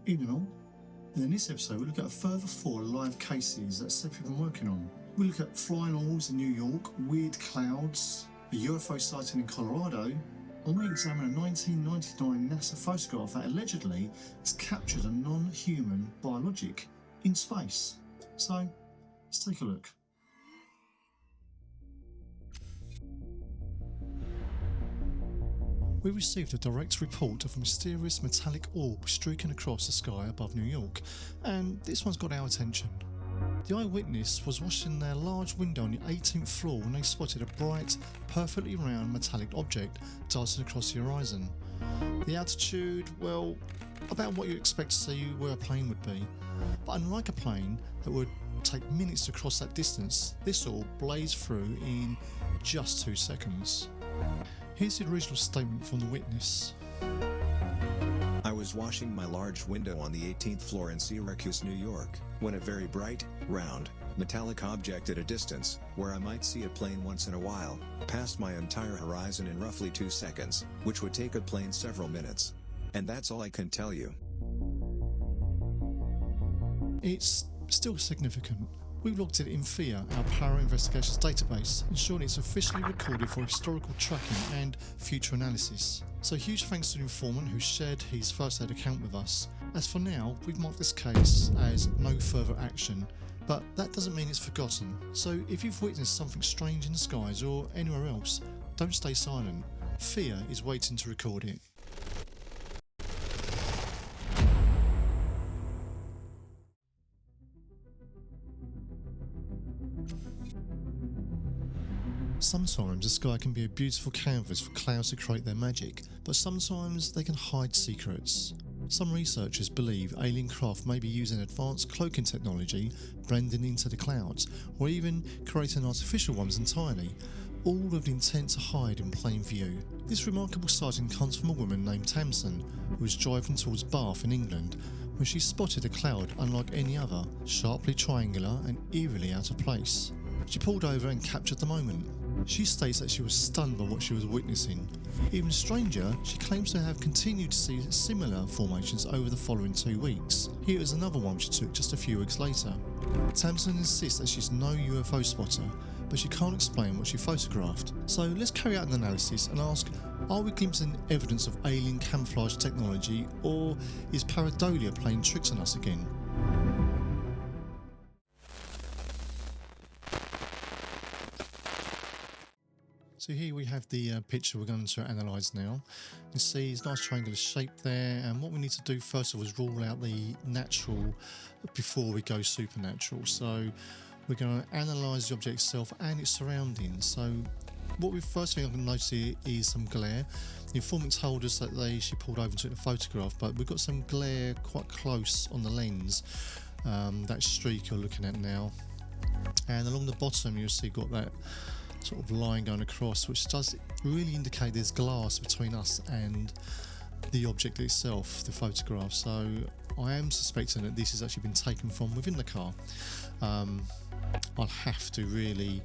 Evening all. In this episode we look at a further 4 live cases that SEPI have been working on. We look at flying owls in New York, weird clouds, a UFO sighting in Colorado, and we examine a 1999 NASA photograph that allegedly has captured a non-human biologic in space. So, let's take a look. We received a direct report of a mysterious metallic orb streaking across the sky above New York, and this one's got our attention. The eyewitness was watching their large window on the 18th floor when they spotted a bright, perfectly round metallic object darting across the horizon. The altitude, well, about what you expect to see where a plane would be. But unlike a plane that would take minutes to cross that distance, this orb blazed through in just 2 seconds. Here's the original statement from the witness. I was washing my large window on the 18th floor in Syracuse, New York, when a very bright, round, metallic object at a distance, where I might see a plane once in a while, passed my entire horizon in roughly 2 seconds, which would take a plane several minutes. And that's all I can tell you. It's still significant. We've looked at it in FIA, our Power Investigations database, ensuring it's officially recorded for historical tracking and future analysis. So huge thanks to the informant who shared his first-hand account with us. As for now, we've marked this case as no further action, but that doesn't mean it's forgotten. So if you've witnessed something strange in the skies or anywhere else, don't stay silent. FIA is waiting to record it. Sometimes the sky can be a beautiful canvas for clouds to create their magic, but sometimes they can hide secrets. Some researchers believe alien craft may be using advanced cloaking technology, blending into the clouds, or even creating artificial ones entirely, all with the intent to hide in plain view. This remarkable sighting comes from a woman named Tamsin, who was driving towards Bath in England when she spotted a cloud unlike any other, sharply triangular and eerily out of place. She pulled over and captured the moment. She states that she was stunned by what she was witnessing. Even stranger, she claims to have continued to see similar formations over the following 2 weeks. Here is another one she took just a few weeks later. Tamsin insists that she's no UFO spotter, but she can't explain what she photographed. So let's carry out an analysis and ask, are we glimpsing evidence of alien camouflage technology, or is pareidolia playing tricks on us again? So here we have the picture we're going to analyse now. You see it's a nice triangular shape there, and what we need to do first of all is rule out the natural before we go supernatural. So we're going to analyse the object itself and its surroundings. So what we first thing I can notice here is some glare. The informant told us that she pulled over and took the photograph, but we've got some glare quite close on the lens, that streak you're looking at now. And along the bottom you'll see got that sort of line going across, which does really indicate there's glass between us and the object itself, the photograph. So I am suspecting that this has actually been taken from within the car. I'll have to really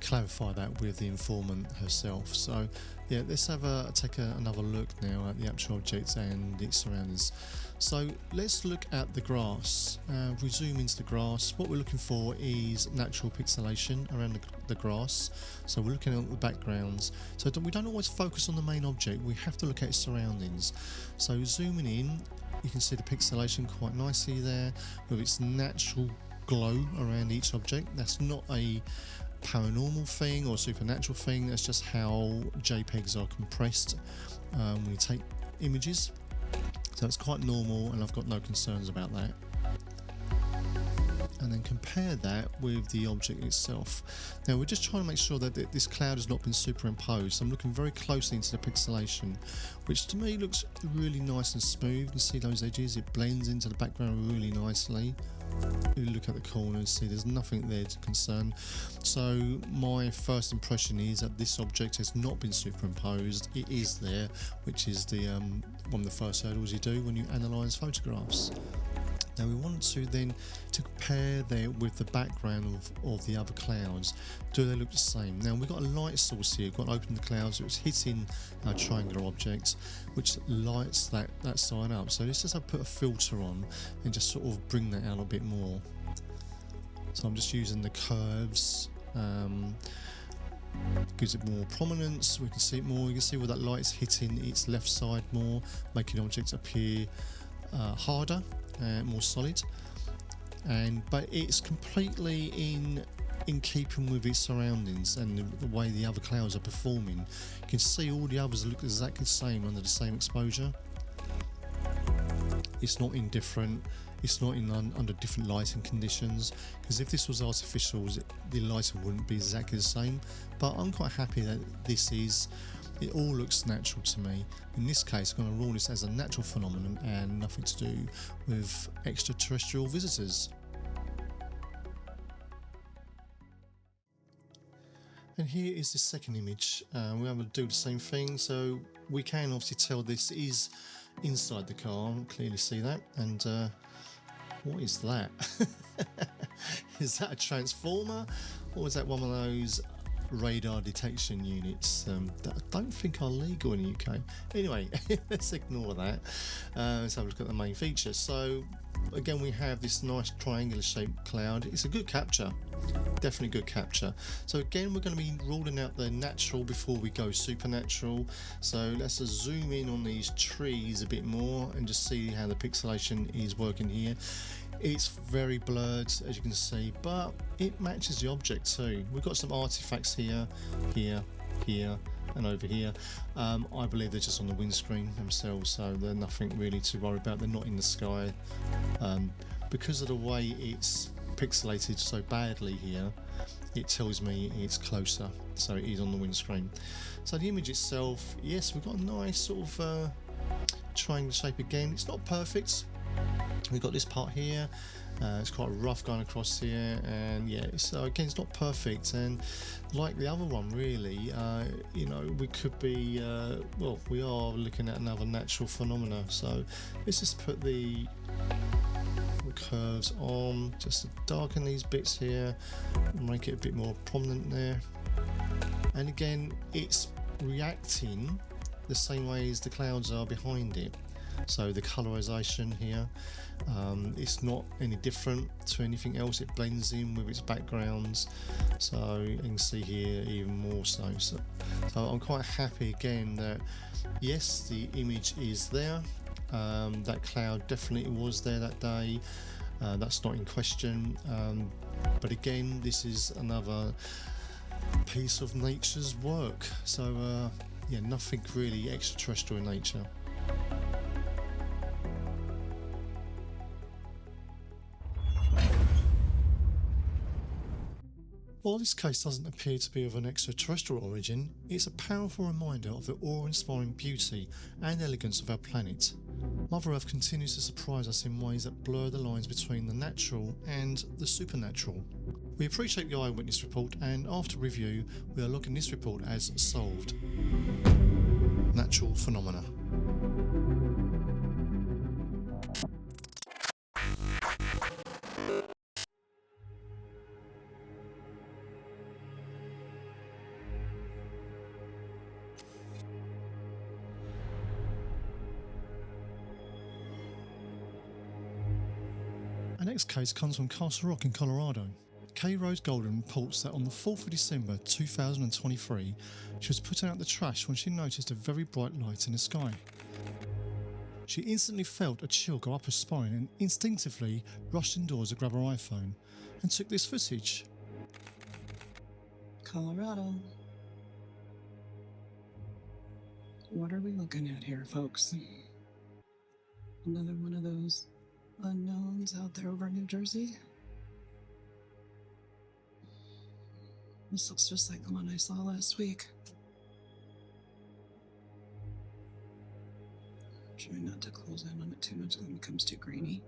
clarify that with the informant herself. So yeah, let's have another look now at the actual object and its surroundings. So let's look at the grass. We zoom into the grass. What we're looking for is natural pixelation around the grass. So we're looking at the backgrounds. So we don't always focus on the main object, we have to look at its surroundings. So zooming in, you can see the pixelation quite nicely there with its natural glow around each object. That's not a paranormal thing or supernatural thing, that's just how JPEGs are compressed when you take images. So it's quite normal and I've got no concerns about that. And then compare that with the object itself. Now we're just trying to make sure that this cloud has not been superimposed. So I'm looking very closely into the pixelation, which to me looks really nice and smooth. You see those edges, it blends into the background really nicely. If you look at the corners, see there's nothing there to concern. So my first impression is that this object has not been superimposed. It is there, which is the one of the first hurdles you do when you analyse photographs. Now we want to then to compare there with the background of the other clouds. Do they look the same? Now we've got a light source here. We've got to open the clouds, it's hitting our triangular object, which lights that side up. So let's just put a filter on and just sort of bring that out a bit more. So I'm just using the curves, gives it more prominence, we can see it more. You can see where that light's hitting its left side more, making objects appear harder and more solid, but it's completely in keeping with its surroundings and the way the other clouds are performing. You can see all the others look exactly the same under the same exposure. It's not indifferent, it's not under different lighting conditions, because if this was artificial the lighting wouldn't be exactly the same. But I'm quite happy that it all looks natural to me. In this case I'm going to rule this as a natural phenomenon and nothing to do with extraterrestrial visitors. And here is the second image. We're going to do the same thing, so we can obviously tell this is inside the car, clearly see that. And what is that? Is that a transformer, or is that one of those radar detection units that I don't think are legal in the UK? Anyway, let's ignore that. Let's have a look at the main features. So again, we have this nice triangular shaped cloud. It's a good capture, definitely good capture. So again, we're going to be ruling out the natural before we go supernatural. So let's just zoom in on these trees a bit more and just see how the pixelation is working here. It's very blurred, as you can see, but it matches the object too. We've got some artifacts here, and over here. I believe they're just on the windscreen themselves, so they're nothing really to worry about. They're not in the sky. Because of the way it's pixelated so badly here, it tells me it's closer, so it is on the windscreen. So the image itself, yes, we've got a nice sort of triangle shape again. It's not perfect. We've got this part here, it's quite rough going across here, and yeah, so again it's not perfect, and like the other one really, you know, we could be well, we are looking at another natural phenomena. So let's just put the curves on just to darken these bits here, make it a bit more prominent there. And again, it's reacting the same way as the clouds are behind it. So the colorization here, it's not any different to anything else. It blends in with its backgrounds, so you can see here even more so. So I'm quite happy again that yes, the image is there. That cloud definitely was there that day. That's not in question. But again, this is another piece of nature's work. So yeah, nothing really extraterrestrial in nature. While this case doesn't appear to be of an extraterrestrial origin, it's a powerful reminder of the awe-inspiring beauty and elegance of our planet. Mother Earth continues to surprise us in ways that blur the lines between the natural and the supernatural. We appreciate the eyewitness report, and after review, we are logging this report as solved. Natural phenomena. Our next case comes from Castle Rock in Colorado. Kay Rose Golden reports that on the 4th of December 2023, she was putting out the trash when she noticed a very bright light in the sky. She instantly felt a chill go up her spine and instinctively rushed indoors to grab her iPhone and took this footage. Colorado. What are we looking at here, folks? Another one of those unknowns out there over New Jersey? This looks just like the one I saw last week. Try not to close in on it too much, then it becomes too grainy.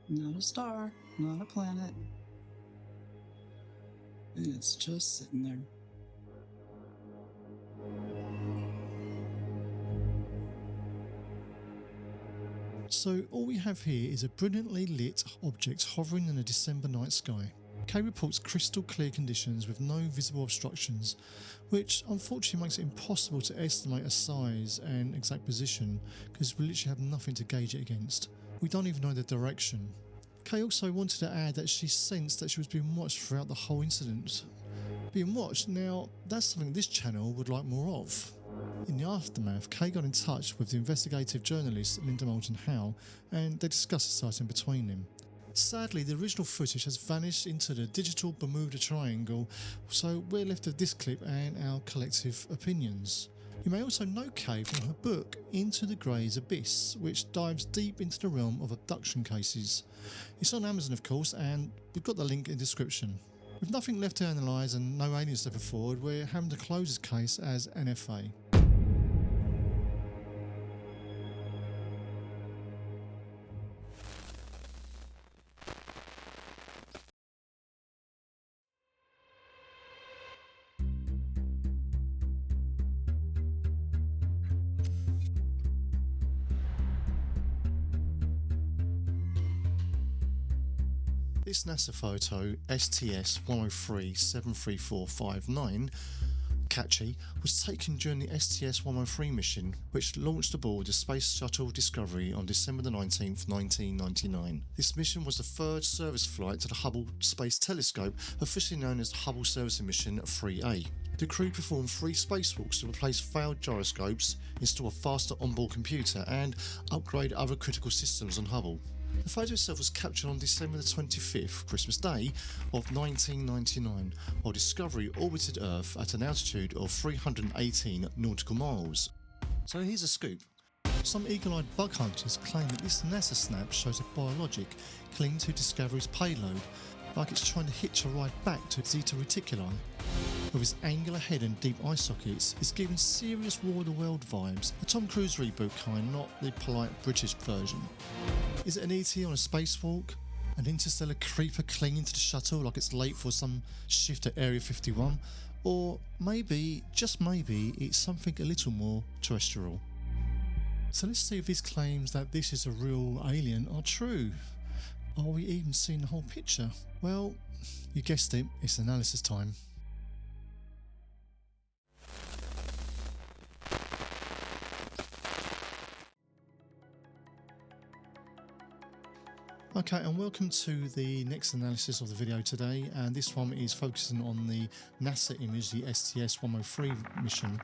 Not a star, not a planet. And it's just sitting there. So all we have here is a brilliantly lit object hovering in a December night sky. Kay reports crystal clear conditions with no visible obstructions, which unfortunately makes it impossible to estimate a size and exact position because we literally have nothing to gauge it against. We don't even know the direction. Kay also wanted to add that she sensed that she was being watched throughout the whole incident. Being watched, now that's something this channel would like more of. In the aftermath, Kay got in touch with the investigative journalist Linda Moulton Howe and they discussed the sighting between them. Sadly, the original footage has vanished into the digital Bermuda Triangle, so we're left with this clip and our collective opinions. You may also know Kay from her book Into the Grey's Abyss, which dives deep into the realm of abduction cases. It's on Amazon of course, and we've got the link in the description. With nothing left to analyse and no aliens stepping forward, we're having to close this case as NFA. This NASA photo, STS-103-73459, catchy, was taken during the STS-103 mission, which launched aboard the Space Shuttle Discovery on December 19, 1999. This mission was the third service flight to the Hubble Space Telescope, officially known as the Hubble Servicing Mission 3A. The crew performed 3 spacewalks to replace failed gyroscopes, install a faster onboard computer, and upgrade other critical systems on Hubble. The photo itself was captured on December the 25th, Christmas Day, of 1999, while Discovery orbited Earth at an altitude of 318 nautical miles. So here's a scoop. Some eagle-eyed bug hunters claim that this NASA snap shows a biologic clinging to Discovery's payload, like it's trying to hitch a ride back to Zeta Reticuli. With its angular head and deep eye sockets, it's giving serious War of the World vibes, the Tom Cruise reboot kind, not the polite British version. Is it an ET on a spacewalk? An interstellar creeper clinging to the shuttle like it's late for some shift at Area 51? Or maybe, just maybe, it's something a little more terrestrial. So let's see if these claims that this is a real alien are true. Are we even seeing the whole picture? Well, you guessed it, it's analysis time. Okay, and welcome to the next analysis of the video today, and this one is focusing on the NASA image, the STS-103 mission,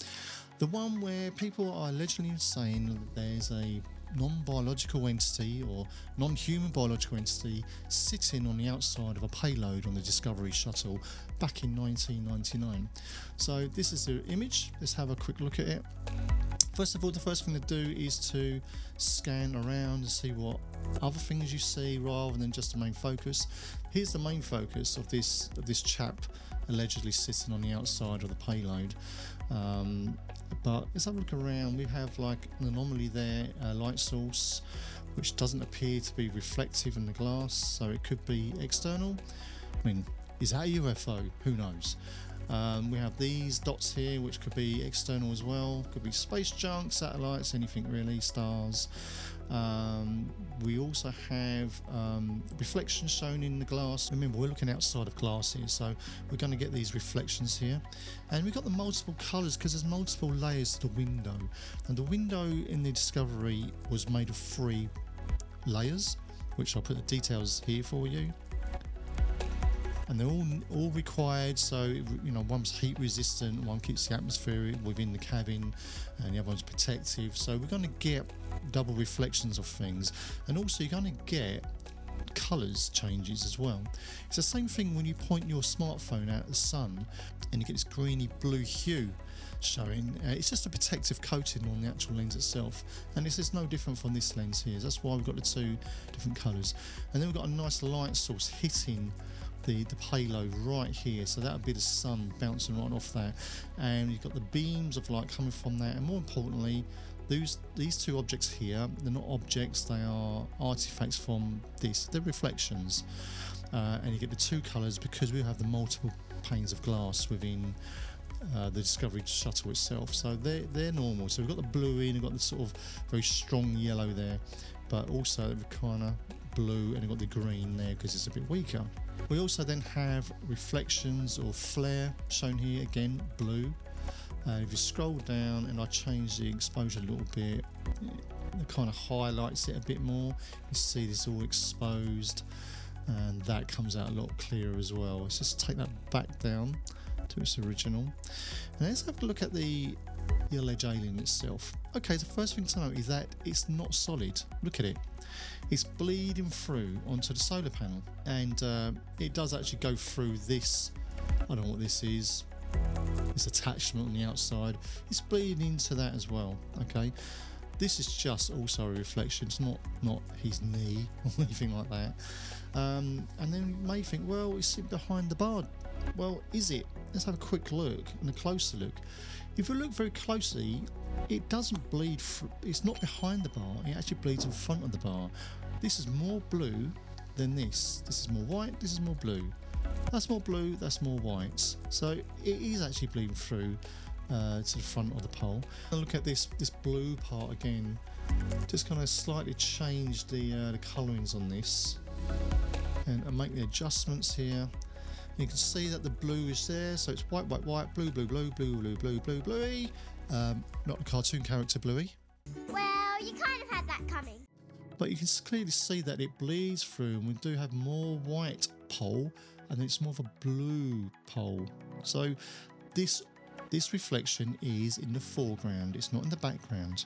the one where people are allegedly saying that there's a non-biological entity or non-human biological entity sitting on the outside of a payload on the Discovery shuttle back in 1999. So this is the image. Let's have a quick look at it. First of all, the first thing to do is to scan around and see what other things you see rather than just the main focus. Here's the main focus of this chap allegedly sitting on the outside of the payload. But let's have a look around. We have like an anomaly there, a light source, which doesn't appear to be reflective in the glass, so it could be external. I mean, is that a UFO? Who knows? We have these dots here, which could be external as well. Could be space junk, satellites, anything really, stars. We also have reflections shown in the glass. Remember, we're looking outside of glass here, so we're going to get these reflections here. And we've got the multiple colours because there's multiple layers to the window. And the window in the Discovery was made of 3 layers, which I'll put the details here for you. And they're all required, so you know, one's heat resistant, one keeps the atmosphere within the cabin, and the other one's protective. So we're going to get double reflections of things, and also you're going to get colours changes as well. It's the same thing when you point your smartphone out at the sun and you get this greeny blue hue showing. It's just a protective coating on the actual lens itself, and this is no different from this lens here. That's why we've got the 2 different colours. And then we've got a nice light source hitting the payload right here, so that would be the sun bouncing right off that, and you've got the beams of light coming from that, and more importantly, these 2 objects here, they're not objects, they are artifacts from this, they're reflections, and you get the 2 colours because we have the multiple panes of glass within the Discovery shuttle itself, so they're normal. So we've got the blue in, we've got the sort of very strong yellow there, but also the kind of blue, and you've got the green there because it's a bit weaker. We also then have reflections or flare shown here, again blue. If you scroll down and I change the exposure a little bit, it kind of highlights it a bit more. You see this all exposed, and that comes out a lot clearer as well. Let's just take that back down to its original, and let's have a look at the alleged alien itself. Okay, the first thing to note is that it's not solid. Look at it. It's bleeding through onto the solar panel, and it does actually go through this, I don't know what this is, this attachment on the outside. It's bleeding into that as well. Okay, this is just also a reflection. It's not his knee or anything like that. And then you may think, well, it's sitting behind the bar. Well, is it? Let's have a quick look and a closer look. If you look very closely, it doesn't bleed it's not behind the bar, it actually bleeds in front of the bar. This is more blue than this. This is more white, this is more blue. That's more blue, that's more white. So it is actually bleeding through to the front of the pole. And look at this blue part again. Just kind of slightly change the colourings on this and make the adjustments here. You can see that the blue is there, so it's white, white, white, blue, blue, blue, blue, blue, blue, blue, bluey. Not the cartoon character Bluey. Well, you kind of had that coming. But you can clearly see that it bleeds through, and we do have more white pole, and it's more of a blue pole. So this reflection is in the foreground, it's not in the background.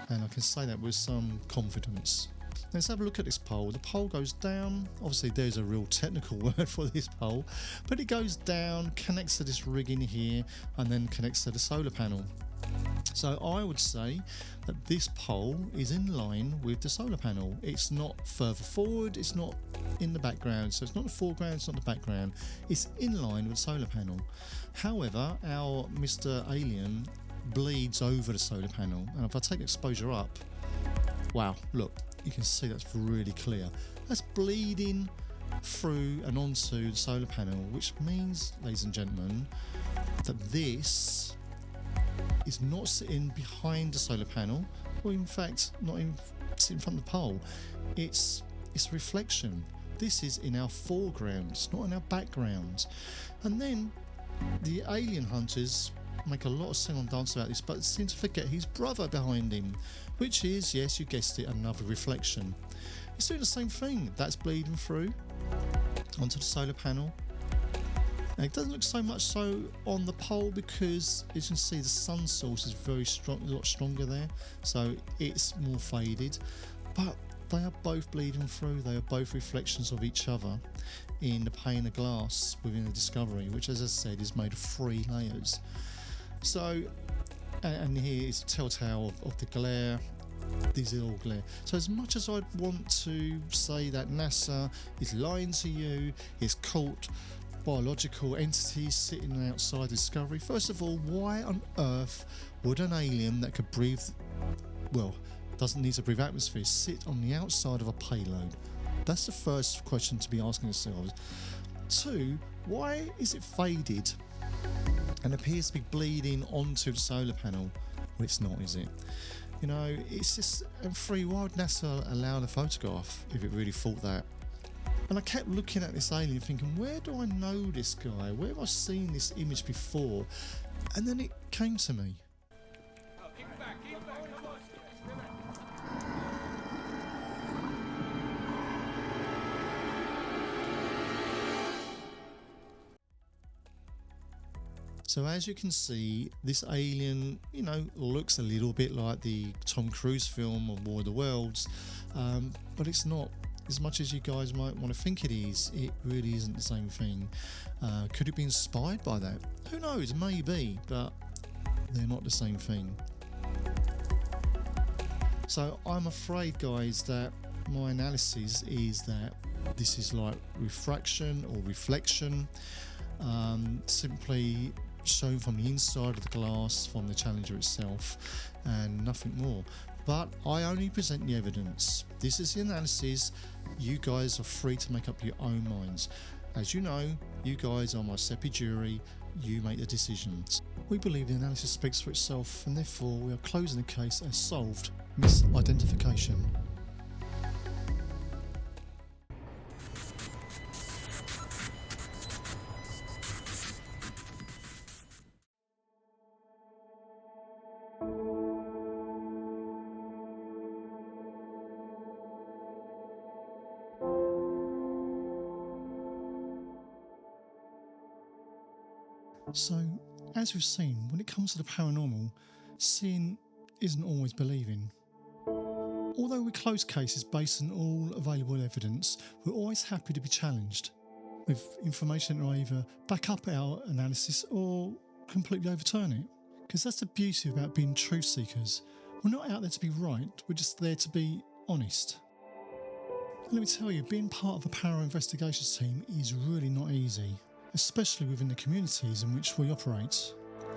And I can say that with some confidence. Let's have a look at this pole. The pole goes down. Obviously there's a real technical word for this pole, but it goes down, connects to this rig in here, and then connects to the solar panel. So I would say that this pole is in line with the solar panel. It's not further forward, it's not in the background, so it's not the foreground, it's not the background. It's in line with the solar panel. However, our Mr. Alien bleeds over the solar panel, and if I take exposure up, wow, look, you can see that's really clear. That's bleeding through and onto the solar panel, which means, ladies and gentlemen, that this is not sitting behind the solar panel, or in fact not even sitting in front of the pole. It's a reflection. This is in our foreground, it's not in our background. And then the alien hunters make a lot of sing and dance about this, but seem to forget his brother behind him, which is, yes, you guessed it, another reflection. It's doing the same thing. That's bleeding through onto the solar panel. Now, it doesn't look so much so on the pole because, as you can see, the sun source is very strong, a lot stronger there, so it's more faded. But they are both bleeding through. They are both reflections of each other in the pane of glass within the Discovery, which, as I said, is made of 3 layers. So, and here is a telltale of the glare. These are all glare. So as much as I'd want to say that NASA is lying to you, it's caught biological entities sitting outside Discovery, first of all, why on earth would an alien that could breathe, well, doesn't need to breathe atmosphere, sit on the outside of a payload? That's the first question to be asking yourselves. 2, why is it faded and appears to be bleeding onto the solar panel? Well, it's not, is it? You know, it's just, and 3, why would NASA allow the photograph if it really thought that? And I kept looking at this alien thinking, where do I know this guy? Where have I seen this image before? And then it came to me. So as you can see, this alien, you know, looks a little bit like the Tom Cruise film of War of the Worlds, but it's not. As much as you guys might want to think it is, it really isn't the same thing. Could it be inspired by that? Who knows, maybe, but they're not the same thing. So I'm afraid, guys, that my analysis is that this is like refraction or reflection, simply shown from the inside of the glass from the Challenger itself, and nothing more. But I only present the evidence. This is the analysis. You guys are free to make up your own minds. As you know, you guys are my SEPI jury. You make the decisions. We believe the analysis speaks for itself, and therefore we are closing the case as solved. Misidentification. So, as we've seen, when it comes to the paranormal, seeing isn't always believing. Although we close cases based on all available evidence, we're always happy to be challenged with information that will either back up our analysis or completely overturn it. Because that's the beauty about being truth seekers. We're not out there to be right, we're just there to be honest. And let me tell you, being part of a paranormal investigations team is really not easy, especially within the communities in which we operate.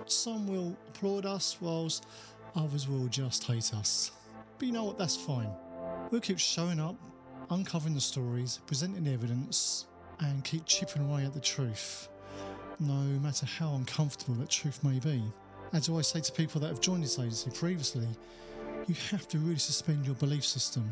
Some will applaud us, whilst others will just hate us. But you know what, that's fine. We'll keep showing up, uncovering the stories, presenting the evidence, and keep chipping away at the truth, no matter how uncomfortable that truth may be. As I always say to people that have joined this agency previously, you have to really suspend your belief system.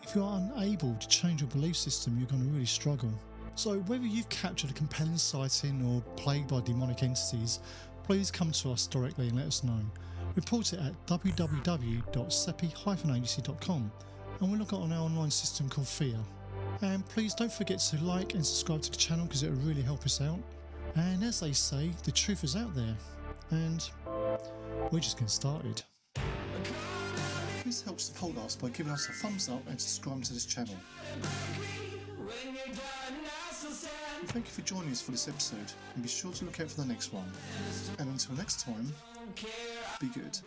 If you are unable to change your belief system, you're going to really struggle. So whether you've captured a compelling sighting or plagued by demonic entities, please come to us directly and let us know. Report it at www.sepi-agency.com and we'll look at on our online system called FEAR. And please don't forget to like and subscribe to the channel because it will really help us out. And as they say, the truth is out there. And we're just getting started. Please help support us by giving us a thumbs up and subscribing to this channel. Thank you for joining us for this episode and be sure to look out for the next one. And until next time, be good.